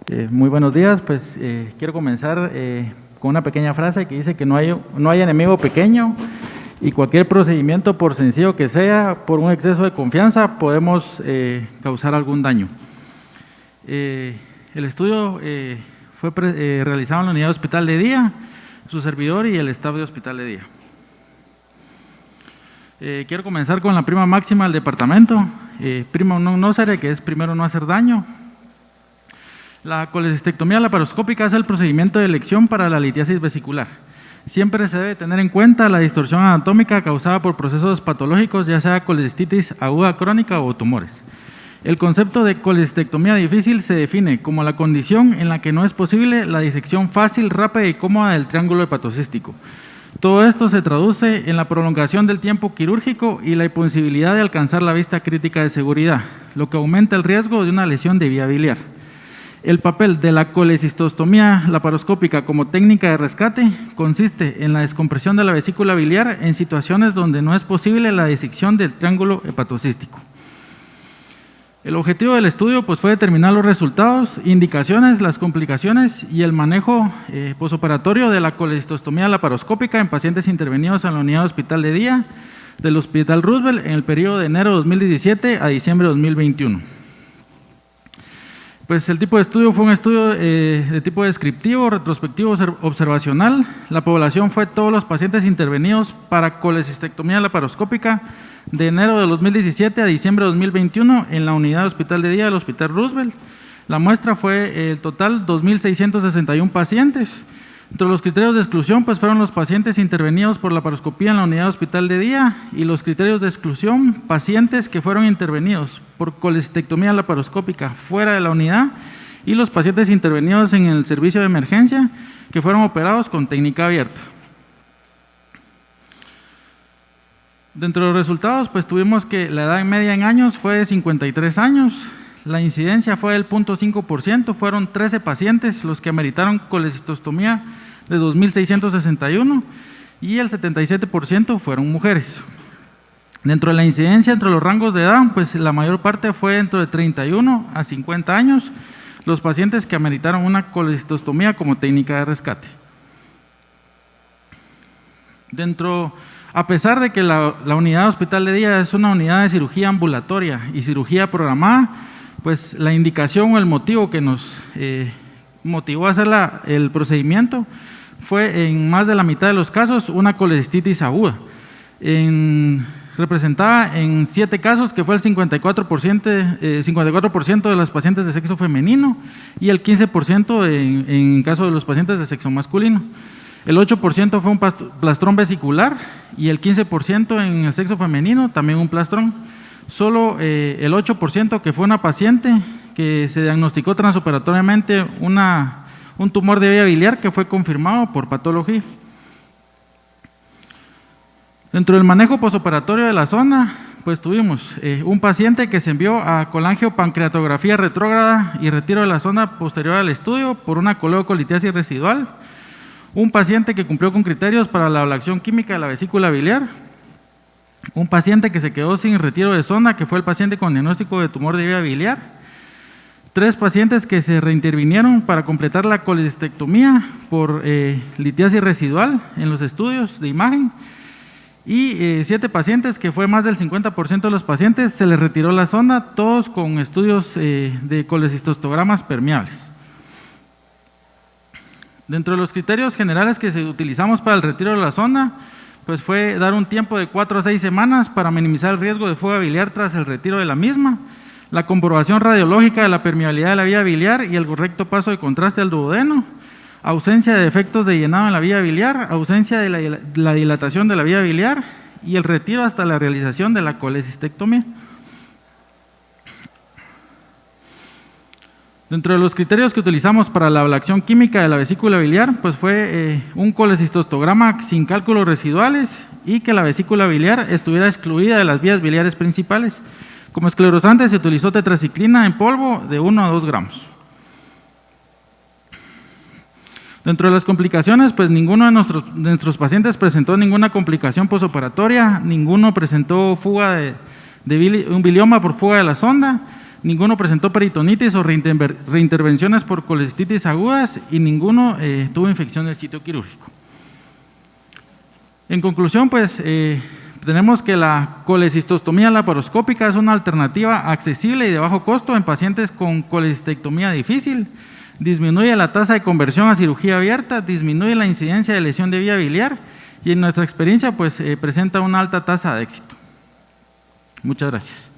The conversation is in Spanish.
Muy buenos días, quiero comenzar con una pequeña frase que dice que no hay enemigo pequeño y cualquier procedimiento, por sencillo que sea, por un exceso de confianza, podemos causar algún daño. El estudio fue realizado en la unidad de hospital de día, su servidor y el staff de hospital de día. Quiero comenzar con la prima máxima del departamento, prima non nocere, que es primero no hacer daño. La colecistectomía laparoscópica es el procedimiento de elección para la litiasis vesicular. Siempre se debe tener en cuenta la distorsión anatómica causada por procesos patológicos, ya sea colecistitis aguda crónica o tumores. El concepto de colecistectomía difícil se define como la condición en la que no es posible la disección fácil, rápida y cómoda del triángulo hepatocístico. Todo esto se traduce en la prolongación del tiempo quirúrgico y la imposibilidad de alcanzar la vista crítica de seguridad, lo que aumenta el riesgo de una lesión de vía biliar. El papel de la colecistostomía laparoscópica como técnica de rescate consiste en la descompresión de la vesícula biliar en situaciones donde no es posible la disección del triángulo hepatocístico. El objetivo del estudio fue determinar los resultados, indicaciones, las complicaciones y el manejo posoperatorio de la colecistostomía laparoscópica en pacientes intervenidos en la unidad de hospital de día del Hospital Roosevelt en el periodo de enero de 2017 a diciembre de 2021. El tipo de estudio fue un estudio de tipo descriptivo, retrospectivo, observacional. La población fue todos los pacientes intervenidos para colecistectomía laparoscópica de enero de 2017 a diciembre de 2021 en la unidad de hospital de día del Hospital Roosevelt. La muestra fue el total 2.661 pacientes. Entre los criterios de exclusión fueron los pacientes intervenidos por laparoscopía en la unidad de hospital de día y los criterios de exclusión, pacientes que fueron intervenidos por colecistectomía laparoscópica fuera de la unidad y los pacientes intervenidos en el servicio de emergencia que fueron operados con técnica abierta. Dentro de los resultados, tuvimos que la edad media en años fue de 53 años, la incidencia fue del 0.5%, fueron 13 pacientes los que ameritaron colecistostomía de 2.661 y el 77% fueron mujeres. Dentro de la incidencia, entre los rangos de edad, la mayor parte fue dentro de 31 a 50 años, los pacientes que ameritaron una colecistostomía como técnica de rescate. A pesar de que la unidad de hospital de día es una unidad de cirugía ambulatoria y cirugía programada, la indicación o el motivo que nos motivó a hacer el procedimiento fue en más de la mitad de los casos una colecistitis aguda. Representada en 7 casos, que fue el 54% de los pacientes de sexo femenino y el 15% en caso de los pacientes de sexo masculino. El 8% fue un plastrón vesicular y el 15% en el sexo femenino, también un plastrón. Solo el 8% que fue una paciente que se diagnosticó transoperatoriamente un tumor de vía biliar que fue confirmado por patología. Dentro del manejo posoperatorio de la zona, tuvimos un paciente que se envió a colangiopancreatografía retrógrada y retiro de la zona posterior al estudio por una coleocolitiasis residual, un paciente que cumplió con criterios para la ablación química de la vesícula biliar, un paciente que se quedó sin retiro de zona, que fue el paciente con diagnóstico de tumor de vía biliar, 3 pacientes que se reintervinieron para completar la colecistectomía por litiasis residual en los estudios de imagen y 7 pacientes que fue más del 50% de los pacientes se les retiró la zona, todos con estudios de colecistostogramas permeables. Dentro de los criterios generales que utilizamos para el retiro de la zona, fue dar un tiempo de 4 a 6 semanas para minimizar el riesgo de fuga biliar tras el retiro de la misma, la comprobación radiológica de la permeabilidad de la vía biliar y el correcto paso de contraste al duodeno, ausencia de defectos de llenado en la vía biliar, ausencia de la dilatación de la vía biliar y el retiro hasta la realización de la colecistectomía. Dentro de los criterios que utilizamos para la ablación química de la vesícula biliar, fue un colecistostograma sin cálculos residuales y que la vesícula biliar estuviera excluida de las vías biliares principales. Como esclerosante se utilizó tetraciclina en polvo de 1 a 2 gramos. Dentro de las complicaciones, ninguno de nuestros pacientes presentó ninguna complicación posoperatoria, ninguno presentó fuga un bilioma por fuga de la sonda, ninguno presentó peritonitis o reintervenciones por colecistitis agudas y ninguno tuvo infección del sitio quirúrgico. En conclusión, pues tenemos que la colecistostomía laparoscópica es una alternativa accesible y de bajo costo en pacientes con colecistectomía difícil, disminuye la tasa de conversión a cirugía abierta, disminuye la incidencia de lesión de vía biliar y en nuestra experiencia pues presenta una alta tasa de éxito. Muchas gracias.